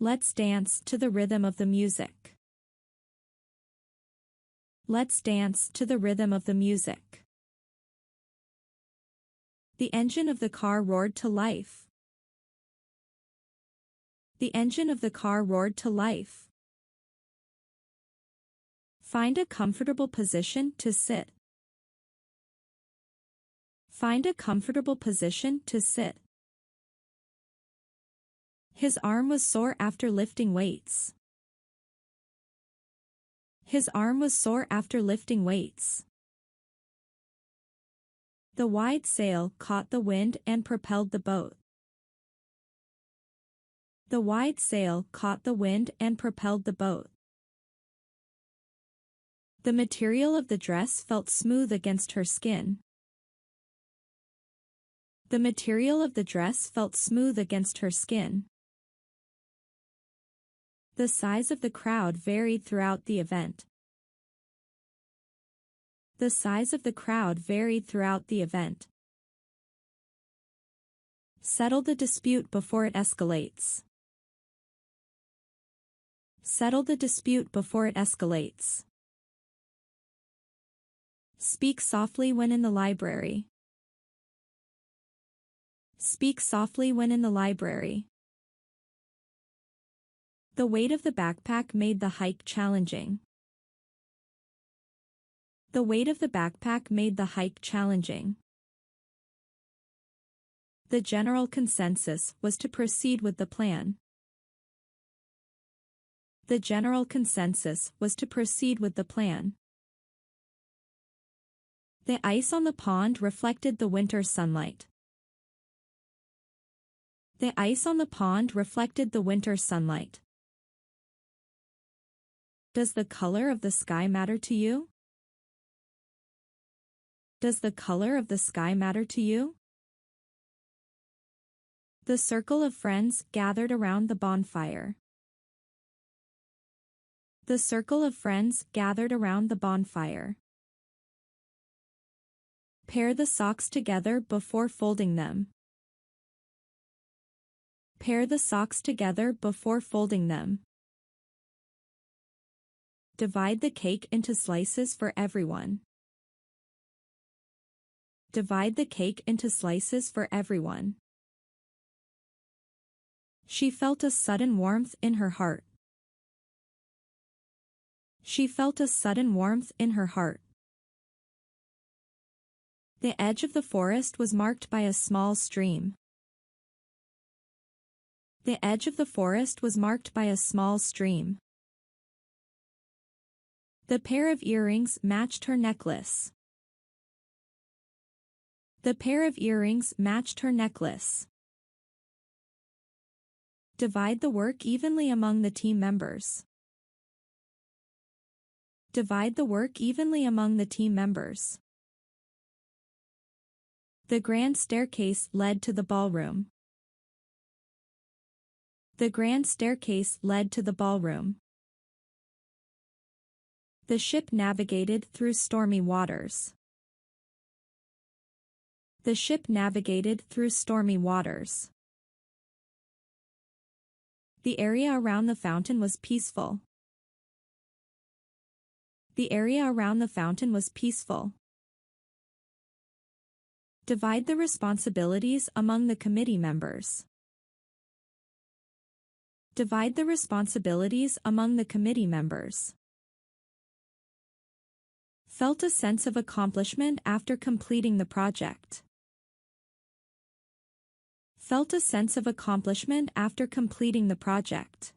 Let's dance to the rhythm of the music. Let's dance to the rhythm of the music. The engine of the car roared to life. The engine of the car roared to life. Find a comfortable position to sit. Find a comfortable position to sit. His arm was sore after lifting weights. His arm was sore after lifting weights. The wide sail caught the wind and propelled the boat. The wide sail caught the wind and propelled the boat. The material of the dress felt smooth against her skin. The material of the dress felt smooth against her skin. The size of the crowd varied throughout the event. The size of the crowd varied throughout the event. Settle the dispute before it escalates. Settle the dispute before it escalates. Speak softly when in the library. Speak softly when in the library. The weight of the backpack made the hike challenging. The weight of the backpack made the hike challenging. The general consensus was to proceed with the plan. The general consensus was to proceed with the plan. The ice on the pond reflected the winter sunlight. The ice on the pond reflected the winter sunlight. Does the color of the sky matter to you? Does the color of the sky matter to you? The circle of friends gathered around the bonfire. The circle of friends gathered around the bonfire. Pair the socks together before folding them. Pair the socks together before folding them. Divide the cake into slices for everyone. Divide the cake into slices for everyone. She felt a sudden warmth in her heart. She felt a sudden warmth in her heart. The edge of the forest was marked by a small stream. The edge of the forest was marked by a small stream. The pair of earrings matched her necklace. The pair of earrings matched her necklace. Divide the work evenly among the team members. Divide the work evenly among the team members. The grand staircase led to the ballroom. The grand staircase led to the ballroom. The ship navigated through stormy waters. The ship navigated through stormy waters. The area around the fountain was peaceful. The area around the fountain was peaceful. Divide the responsibilities among the committee members. Divide the responsibilities among the committee members. Felt a sense of accomplishment after completing the project. Felt a sense of accomplishment after completing the project.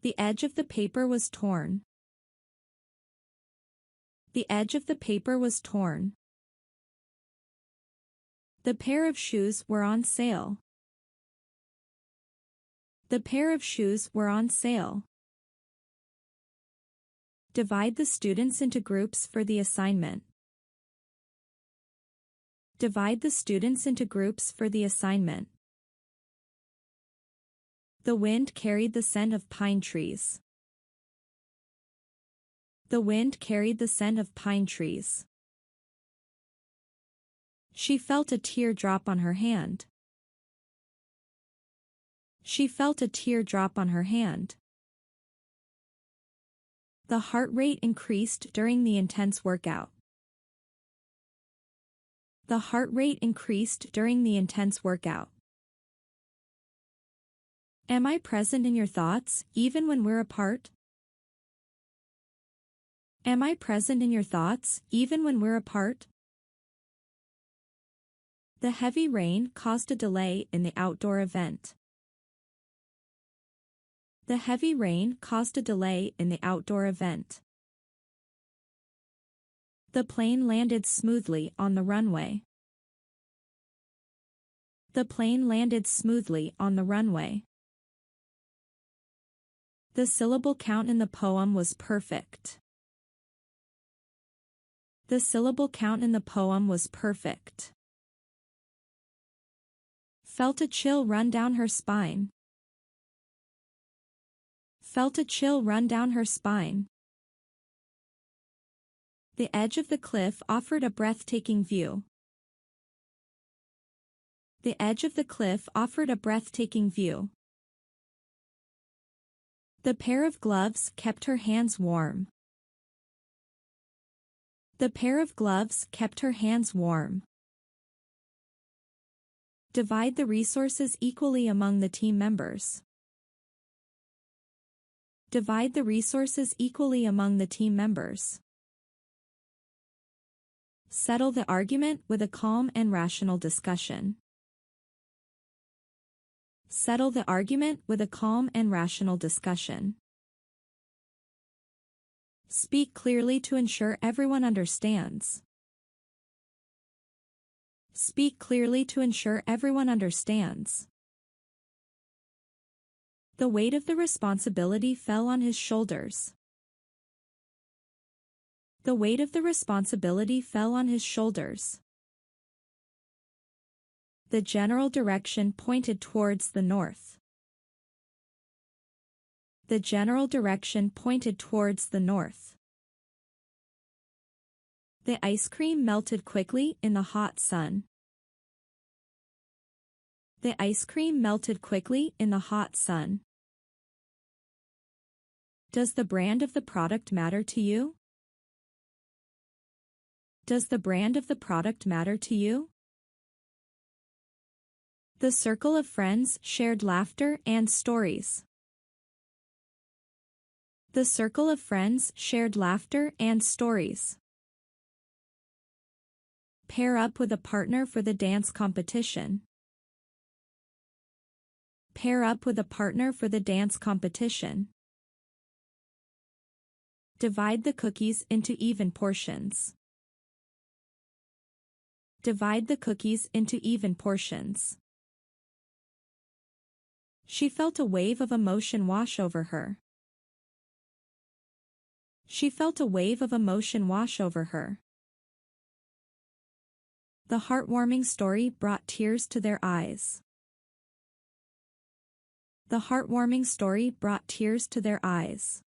The edge of the paper was torn. The edge of the paper was torn. The pair of shoes were on sale. The pair of shoes were on sale. Divide the students into groups for the assignment. Divide the students into groups for the assignment. The wind carried the scent of pine trees. The wind carried the scent of pine trees. She felt a tear drop on her hand. She felt a tear drop on her hand. The heart rate increased during the intense workout. The heart rate increased during the intense workout. Am I present in your thoughts, even when we're apart? Am I present in your thoughts, even when we're apart? The heavy rain caused a delay in the outdoor event. The heavy rain caused a delay in the outdoor event. The plane landed smoothly on the runway. The plane landed smoothly on the runway. The syllable count in the poem was perfect. The syllable count in the poem was perfect. Felt a chill run down her spine. Felt a chill run down her spine. The edge of the cliff offered a breathtaking view. The edge of the cliff offered a breathtaking view. The pair of gloves kept her hands warm. The pair of gloves kept her hands warm. Divide the resources equally among the team members. Divide the resources equally among the team members. Settle the argument with a calm and rational discussion. Settle the argument with a calm and rational discussion. Speak clearly to ensure everyone understands. Speak clearly to ensure everyone understands. The weight of the responsibility fell on his shoulders. The weight of the responsibility fell on his shoulders. The general direction pointed towards the north. The general direction pointed towards the north. The ice cream melted quickly in the hot sun. The ice cream melted quickly in the hot sun. Does the brand of the product matter to you? Does the brand of the product matter to you? The circle of friends shared laughter and stories. The circle of friends shared laughter and stories. Pair up with a partner for the dance competition. Pair up with a partner for the dance competition. Divide the cookies into even portions. Divide the cookies into even portions. She felt a wave of emotion wash over her. She felt a wave of emotion wash over her. The heartwarming story brought tears to their eyes. The heartwarming story brought tears to their eyes.